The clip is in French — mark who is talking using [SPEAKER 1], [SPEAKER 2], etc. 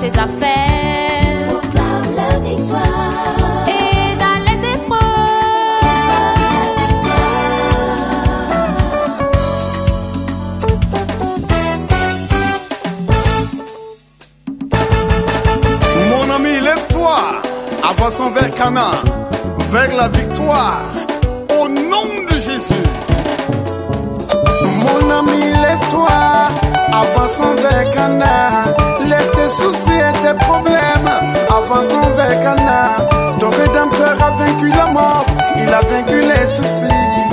[SPEAKER 1] tes affaires.
[SPEAKER 2] Proclame la victoire.
[SPEAKER 1] Et dans les
[SPEAKER 3] Mon ami, lève-toi, avançons vers Cana, vers la victoire, au nom de Jésus. Mon ami, lève-toi, avançons vers Cana. Laisse tes soucis et tes problèmes, avançons vers Cana. Ton Rédempteur a vaincu la mort, il a vaincu les soucis.